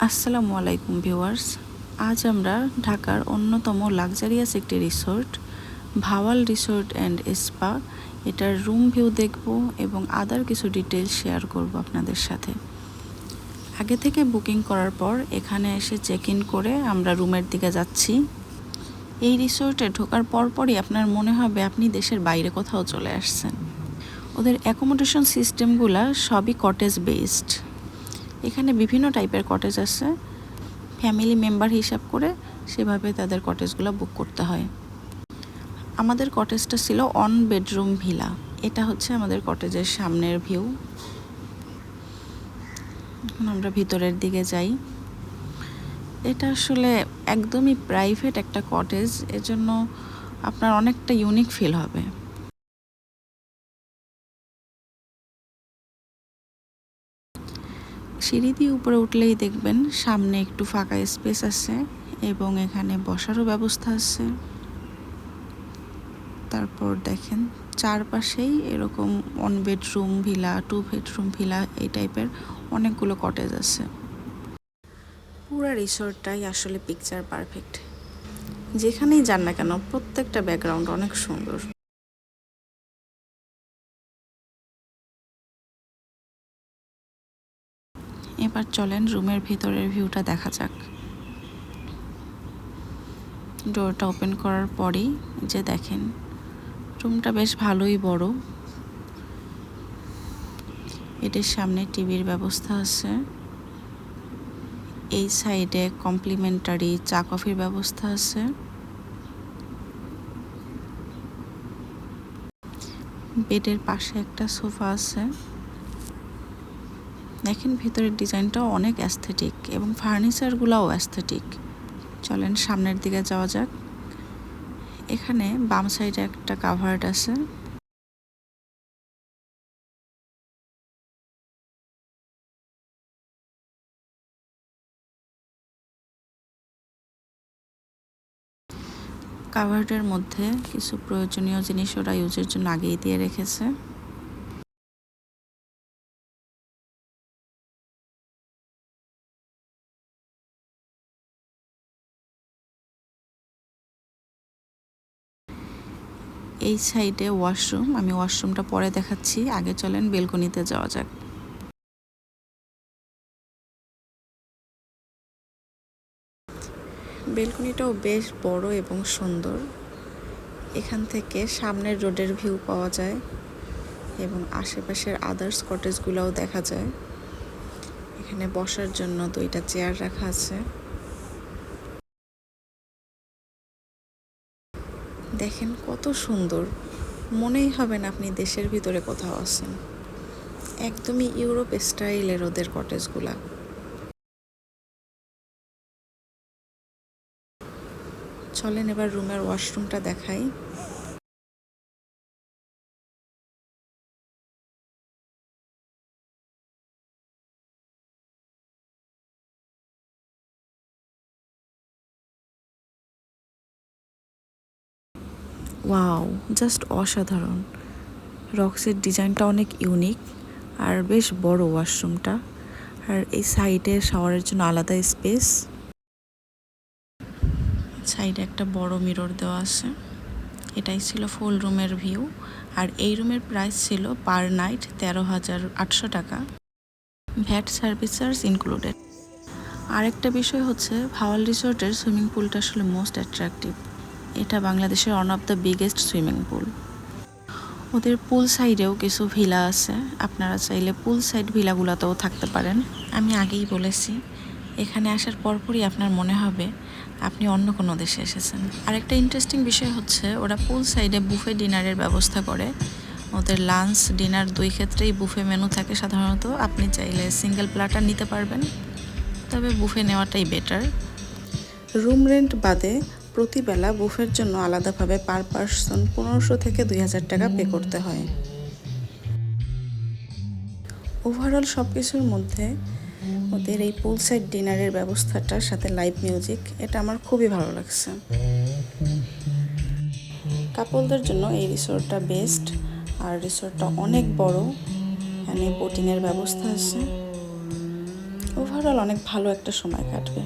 আসসালামু আলাইকুম ভিউয়ার্স, আজ আমরা ঢাকার অন্যতম লাক্সারিয়াস একটি resort Bhawal resort and spa এটার রুম ভিউ দেখব এবং আদার কিছু ডিটেলস শেয়ার করব আপনাদের সাথে। আগে থেকে বুকিং করার পর এখানে এসে চেক ইন করে আমরা রুমের দিকে যাচ্ছি। এই রিসোর্টে ঢোকার পরপরই আপনার মনে হবে আপনি দেশের বাইরে কোথাও চলে আসছেন। ওদের অ্যাকোমোডেশন সিস্টেমগুলো সবই কটেজ বেসড। এখানে বিভিন্ন টাইপের কটেজ আছে, ফ্যামিলি মেম্বার হিসাব করে সেভাবে তাদের কটেজগুলো বুক করতে হয়। আমাদের কটেজটা ছিল 1 বেডরুম ভিলা। এটা হচ্ছে আমাদের কটেজের সামনের ভিউ। এখন আমরা ভিতরের দিকে যাই। এটা আসলে একদমই প্রাইভেট একটা কটেজ, এজন্য আপনার অনেকটা ইউনিক ফিল হবে। সিঁড়ি দিয়ে উপরে উঠলেই দেখবেন সামনে একটু ফাঁকা স্পেস আছে এবং এখানে বসারও ব্যবস্থা আছে। তারপর দেখেন চারপাশেই এরকম 1 বেডরুম ভিলা, 2 বেডরুম ভিলা এই টাইপের অনেকগুলো কটেজ আছে। পুরো রিসোর্টটাই আসলে পিকচার পারফেক্ট। যেখানেই যান না কেন প্রত্যেকটা ব্যাকগ্রাউন্ড অনেক সুন্দর। এবার চলেন রুমের ভিতরের ভিউটা দেখা যাক। ডোরটা ওপেন করার পরেই যে দেখেন রুমটা বেশ ভালোই বড়। এটির সামনে টিভির ব্যবস্থা আছে। এই সাইডে কমপ্লিমেন্টারি চা কফির ব্যবস্থা আছে। বেডের পাশে একটা সোফা আছে। দেখেন ভিতরের ডিজাইনটাও অনেক অ্যাস্থেটিক এবং ফার্নিচারগুলোও অ্যাস্থেটিক। চলেন সামনের দিকে যাওয়া যাক। এখানে বাম সাইডে একটা কাভার্ড আছে। কাভার্ডের মধ্যে কিছু প্রয়োজনীয় জিনিস ওরা ইউজের জন্য আগেই দিয়ে রেখেছে। এই সাইডে ওয়াশরুম, আমি ওয়াশরুমটা পরে দেখাচ্ছি, আগে চলেন বেলকনিতে যাওয়া যাক। বেলকনিটাও বেশ বড় এবং সুন্দর। এখান থেকে সামনের রোডের ভিউ পাওয়া যায় এবং আশেপাশের আদার্স কটেজগুলোও দেখা যায়। এখানে বসার জন্য 2টা চেয়ার রাখা আছে। দেখেন কত সুন্দর, মনেই হবে না আপনি দেশের ভিতরে কোথাও আছেন। একদমই ইউরোপ স্টাইলের ওদের কটেজগুলা। চলেন এবার রুমের ওয়াশরুমটা দেখাই। ওয়াও, জাস্ট অসাধারণ। রক্সের ডিজাইনটা অনেক ইউনিক আর বেশ বড় ওয়াশরুমটা। আর এই সাইডে শাওয়ারের জন্য আলাদা স্পেস। সাইডে একটা বড় মিরর দেওয়া আছে। এটাই ছিল ফুল রুমের ভিউ। আর এই রুমের প্রাইস ছিল পার নাইট 13,800 টাকা, ভ্যাট সার্ভিস চার্জ ইনক্লুডেড। আরেকটা বিষয় হচ্ছে ভাওয়াল রিসোর্টের সুইমিং পুলটা আসলে মোস্ট অ্যাট্রাকটিভ। এটা বাংলাদেশের one of the biggest swimming pool. ওদের পুল সাইডেও কিছু ভিলা আছে, আপনারা চাইলে পুল সাইড ভিলাগুলোতেও থাকতে পারেন। আমি আগেই বলেছি এখানে আসার পরপরই আপনার মনে হবে আপনি অন্য কোনো দেশে এসেছেন। আরেকটা ইন্টারেস্টিং বিষয় হচ্ছে ওরা পুল সাইডে বুফে ডিনারের ব্যবস্থা করে। ওদের লাঞ্চ ডিনার 2 ক্ষেত্রেই বুফে মেনু থাকে সাধারণত। আপনি চাইলে সিঙ্গেল প্ল্যাটার নিতে পারবেন, তবে বুফে নেওয়াটাই বেটার। রুম রেন্ট বাদে প্রতিবেলা বুফের জন্য আলাদাভাবে পার পারসন 1500 থেকে 2000 টাকা পে করতে হয়। ওভারঅল সব কিছুর মধ্যে ওদের এই পুল সাইড ডিনারের ব্যবস্থাটার সাথে লাইভ মিউজিক, এটা আমার খুবই ভালো লাগছে। কাপলদের জন্য এই রিসোর্টটা বেস্ট। আর রিসোর্টটা অনেক বড়, এখানে বোটিংয়ের ব্যবস্থা আছে। ওভারঅল অনেক ভালো একটা সময় কাটবে।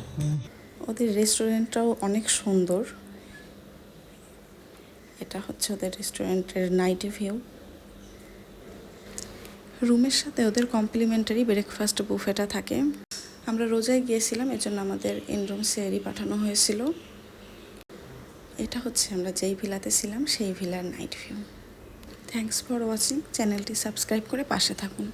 ওদের রেস্টুরেন্টটাও অনেক সুন্দর। এটা হচ্ছে ওদের রেস্টুরেন্টের নাইট ভিউ। রুমের সাথে ওদের কমপ্লিমেন্টারি ব্রেকফাস্ট বুফেটা থাকে। আমরা রোজায় গিয়েছিলাম, এজন্য আমাদের ইনরুম সেয়ারি পাঠানো হয়েছিল। এটা হচ্ছে আমরা যেই ভিলাতে ছিলাম সেই ভিলার night view. Thanks for watching. চ্যানেলটি সাবস্ক্রাইব করে পাশে থাকুন।